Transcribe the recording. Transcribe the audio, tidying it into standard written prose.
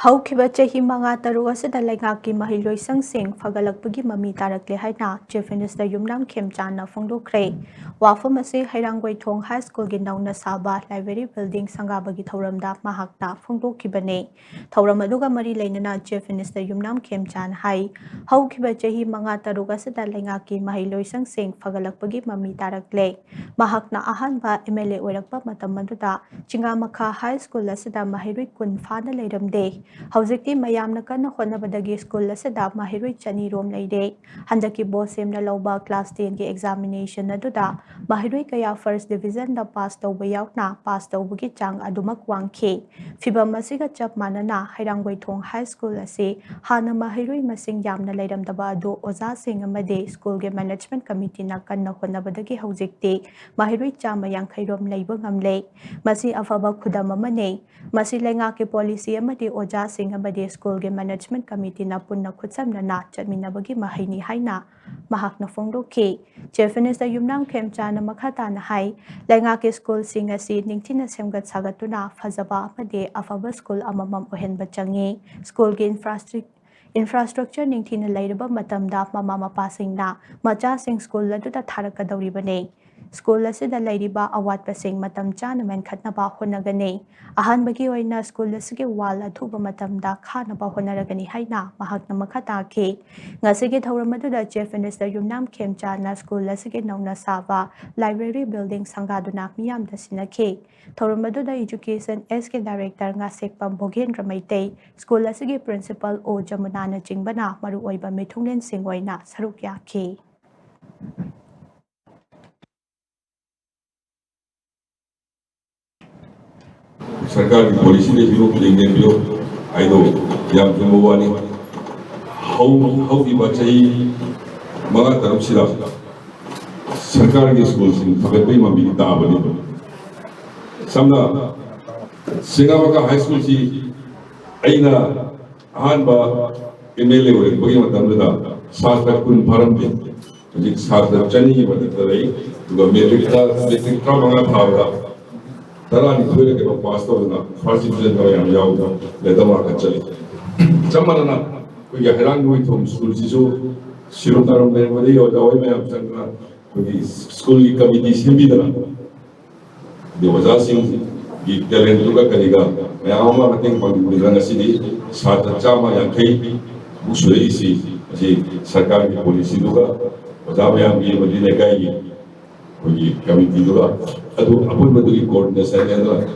ꯍꯧꯈꯤꯕ ꯆꯍꯤ ꯃꯉꯥ ꯇꯔꯨꯛ ꯑꯁꯤꯗ ꯂꯩꯉꯥꯛꯀꯤ ꯃꯍꯩ-ꯂꯣꯏꯁꯪꯁꯤꯡ ꯐꯒꯠꯂꯛꯄꯒꯤ ꯃꯃꯤ ꯇꯥꯔꯛꯂꯦ ꯍꯥꯏꯅ ꯆꯤꯐ ꯃꯤꯅꯤꯁꯇꯔ ꯌꯨꯝꯅꯥꯝ ꯈꯦꯝꯆꯥꯟꯅ ꯐꯣꯡꯗꯣꯛꯈ꯭ꯔꯦ꯫ ꯋꯥꯐꯝ ꯑꯁꯤ ꯍꯩꯔꯥꯡꯒꯣꯏꯊꯣꯡ ꯍꯥꯏ ꯁ꯭ꯀꯨꯜꯒꯤ ꯅꯧꯅ ꯁꯥꯕ ꯂꯥꯏꯕ꯭ꯔꯦꯔꯤ ꯕꯤꯜꯗꯤꯡ ꯁꯪꯒꯥꯕꯒꯤ ꯊꯧꯔꯝꯗ ꯃꯍꯥꯛꯅ ꯐꯣꯡꯗꯣꯛꯈꯤꯕꯅꯤ꯫ ꯊꯧꯔꯝ ꯑꯗꯨꯒ ꯃꯔꯤ ꯂꯩꯅꯅ ꯆꯤꯐ ꯃꯤꯅꯤꯁꯇꯔ ꯌꯨꯝꯅꯥꯝ ꯈꯦꯝꯆꯥꯟꯅ ꯍꯥꯏ ꯍꯧꯈꯤꯕ ꯆꯍꯤ ꯃꯉꯥ ꯇꯔꯨꯛ ꯑꯁꯤꯗ ꯂꯩꯉꯥꯛꯀꯤ ꯃꯍꯩ-ꯂꯣꯏꯁꯪꯁꯤꯡ ꯐꯒꯠꯂꯛꯄꯒꯤ ꯃꯃꯤ ꯇꯥꯔꯛꯂꯦ꯫ ꯃꯍꯥꯛꯅ ꯑꯍꯥꯟꯕ MLA ꯑꯣꯏꯔꯛꯄ ꯃꯇꯝ ꯑꯗꯨꯗ ꯆꯤꯡꯉꯥꯃꯈꯥ ꯍꯥꯏ ꯁ꯭ꯀꯨꯜ ꯑꯁꯤꯗ ꯃꯍꯩꯔꯣꯏ 10 ꯐꯥꯅ ꯂꯩꯔꯝꯗꯦ꯫ ꯍꯧꯖꯤꯛꯇꯤ ꯃꯌꯥꯝꯅ ꯀꯟꯅ ꯍꯣꯠꯅꯕꯗꯒꯤ ꯁ꯭ꯀꯨꯜ ꯑꯁꯤꯗ ꯃꯍꯩꯔꯣꯏ 200 ꯔꯣꯝ ꯂꯩꯔꯦ꯫ ꯍꯟꯗꯛꯀꯤ ꯕꯣꯁꯦꯝꯅ ꯂꯧꯕ ꯀ꯭ꯂꯥꯁ 10ꯒꯤ ꯑꯦꯛꯖꯥꯃꯤꯅꯦꯁꯟ ꯑꯗꯨꯗ ꯃꯍꯩꯔꯣꯏ ꯀꯌꯥ ꯐꯥꯔꯁꯠ ꯗꯤꯚꯤꯖꯟꯗ ꯄꯥꯁ ꯇꯧꯕ ꯌꯥꯎꯅ ꯄꯥꯁ ꯇꯧꯕꯒꯤ ꯆꯥꯡ ꯑꯗꯨꯃꯛ ꯋꯥꯡꯈꯤ꯫ ꯐꯤꯚꯝ ꯑꯁꯤꯒ ꯆꯞ ꯃꯥꯟꯅꯅ ꯍꯩꯔꯥꯡꯒꯣꯏꯊꯣꯡ ꯍꯥꯏ ꯁ꯭ꯀꯨꯜ ꯑꯁꯤ ꯍꯥꯟꯅ ꯃꯍꯩꯔꯣꯏ ꯃꯁꯤꯡ ꯌꯥꯝꯅ ꯂꯩꯔꯝꯗꯕ ꯑꯗꯨ ꯑꯣꯖꯥꯁꯤꯡ ꯑꯃꯗꯤ ꯁ꯭ꯀꯨꯜꯒꯤ ꯃꯦꯅꯦꯖꯃꯦꯟꯠ ꯀꯃꯤꯇꯤꯅ ꯀꯟꯅ ꯍꯣꯠꯅꯕꯗꯒꯤ ꯍꯧꯖꯤꯛꯇꯤ ꯃꯍꯩꯔꯣꯏ 150 ꯔꯣꯝ ꯂꯩꯕ ꯉꯝꯂꯦ꯫ ꯃꯁꯤ ꯑꯐꯕ ꯈꯨꯗꯝ ꯑꯃꯅꯤ꯫ ꯃꯁꯤ ꯂꯩꯉꯥꯛꯀꯤ ꯄꯣꯂꯤꯁꯤ ꯑꯃꯗꯤ ꯑꯣꯖꯥꯁꯤꯡ ꯑꯃꯗꯤ ꯁ꯭ꯀꯨꯜꯒꯤ ꯃꯦꯅꯦꯖꯃꯦꯟꯠ ꯀꯃꯤꯇꯤꯅ ꯄꯨꯟꯅ ꯈꯨꯠꯁꯝꯅꯅ ꯆꯠꯃꯤꯟꯅꯕꯒꯤ ꯃꯍꯩꯅꯤ ꯍꯥꯏꯅ ꯃꯍꯥꯛꯅ ꯐꯣꯡꯗꯣꯛꯈꯤ꯫ ꯆꯤꯐ ꯃꯤꯅꯤꯁꯇꯔ ꯌꯨꯝꯅꯥꯝ ꯈꯦꯝꯆꯥꯟꯅ ꯃꯈꯥ ꯇꯥꯅ ꯍꯥꯏ ꯂꯩꯉꯥꯛꯀꯤ ꯁ꯭ꯀꯨꯜꯁꯤꯡ ꯑꯁꯤ ꯅꯤꯡꯊꯤꯅ ꯁꯦꯝꯒꯠ ꯁꯥꯒꯠꯇꯨꯅ ꯐꯖꯕ ꯑꯃꯗꯤ ꯑꯐꯕ ꯁ꯭ꯀꯨꯜ ꯑꯃꯃꯝ ꯑꯣꯏꯍꯟꯕ ꯆꯪꯏ꯫ ꯁ꯭ꯀꯨꯜꯒꯤ ꯏꯟꯐ꯭ꯔꯥꯁ꯭ꯇꯔꯛꯆꯔ ꯅꯤꯡꯊꯤꯅ ꯂꯩꯔꯕ ꯃꯇꯝꯗ ꯃꯃꯥ ꯃꯄꯥꯁꯤꯡꯅ ꯃꯆꯥꯁꯤꯡ ꯁ꯭ꯀꯨꯜ ꯑꯗꯨꯗ ꯊꯥꯔꯛꯀꯗꯧꯔꯤꯕꯅꯤ꯫ ꯁ꯭ꯀꯨꯜ ꯑꯁꯤꯗ ꯂꯩꯔꯤꯕ ꯑꯋꯥꯠꯄꯁꯤꯡ ꯃꯇꯝ ꯆꯥꯅ ꯃꯦꯟꯈꯠꯅꯕ ꯍꯣꯠꯅꯒꯅꯤ꯫ ꯑꯍꯥꯟꯕꯒꯤ ꯑꯣꯏꯅ ꯁ꯭ꯀꯨꯜ ꯑꯁꯤꯒꯤ ꯋꯥꯜ ꯑꯊꯨꯕ ꯃꯇꯝꯗ ꯈꯥꯅꯕ ꯍꯣꯠꯅꯔꯒꯅꯤ ꯍꯥꯏꯅ ꯃꯍꯥꯛꯅ ꯃꯈꯥ ꯇꯥꯈꯤ꯫ ꯉꯁꯤꯒꯤ ꯊꯧꯔꯝ ꯑꯗꯨꯗ ꯆꯤꯐ ꯃꯤꯅꯤꯁꯇꯔ ꯌꯨꯝꯅꯥꯝ ꯈꯦꯝꯆꯥꯟꯅ ꯁ꯭ꯀꯨꯜ ꯑꯁꯤꯒꯤ ꯅꯧꯅ ꯁꯥꯕ ꯂꯥꯏꯕ꯭ꯔꯦꯔꯤ ꯕꯤꯜꯗꯤꯡ ꯁꯪꯒꯥꯗꯨꯅ ꯃꯤꯌꯥꯝꯗ ꯁꯤꯟꯅꯈꯤ꯫ ꯊꯧꯔꯝ ꯑꯗꯨꯗ ꯏꯖꯨꯀꯦꯁꯟ ꯁ.ꯀꯤ ꯗꯥꯏꯔꯦꯛꯇꯔ ꯉꯥꯁꯦꯛꯄꯝ ꯚꯣꯒꯦꯟꯗ꯭ꯔ ꯃꯩꯇꯩ, ꯁ꯭ꯀꯨꯜ ꯑꯁꯤꯒꯤ ꯄ꯭ꯔꯤꯟꯁꯤꯄꯜ ꯑꯣ. ꯖꯃꯨꯅꯥꯅꯆꯤꯡꯕꯅ ꯃꯔꯨꯑꯣꯏꯕ ꯃꯤꯊꯨꯡꯂꯦꯟꯁꯤꯡ ꯑꯣꯏꯅ ꯁꯔꯨꯛ ꯌꯥꯈꯤ꯫ सरकार की पॉलिसी ने जो लेंगे जो आइडो या जुम्मवानी हाउ की बच्चे मगा तरफ सिला सरकार के स्कूल से फगत पे मम्मी ताबनी समना सिंगामका हाई स्कूल सी अइना अहानबा MLA ओइबगी मतमदा सास्त्र कुन फरमते जिक सास्त्र चनी मदद रही दुगा मेट्रिक का मगा थावदा तरानी थोड़े के पास तो ना फर्स्ट डिवीजन का याम जाओ लेदमा का चले चमनना कोई हैरान हुई तो स्कूल से जो शुरू तरम में वही और दवाई में अब संगना कोई स्कूल की कमिटी से भी दरा देवजा सिंह की टैलेंट तो का करेगा मैं आऊँगा मतेंग पंग रंग सीधी साथ चामा या कई मुश्किल इसी जी सरकार की पॉलिसी तो का वजह में हम ये मदीने का ही कोई कमिटी तो का अदु अपन बदुगी कोर्डिनेशन है ना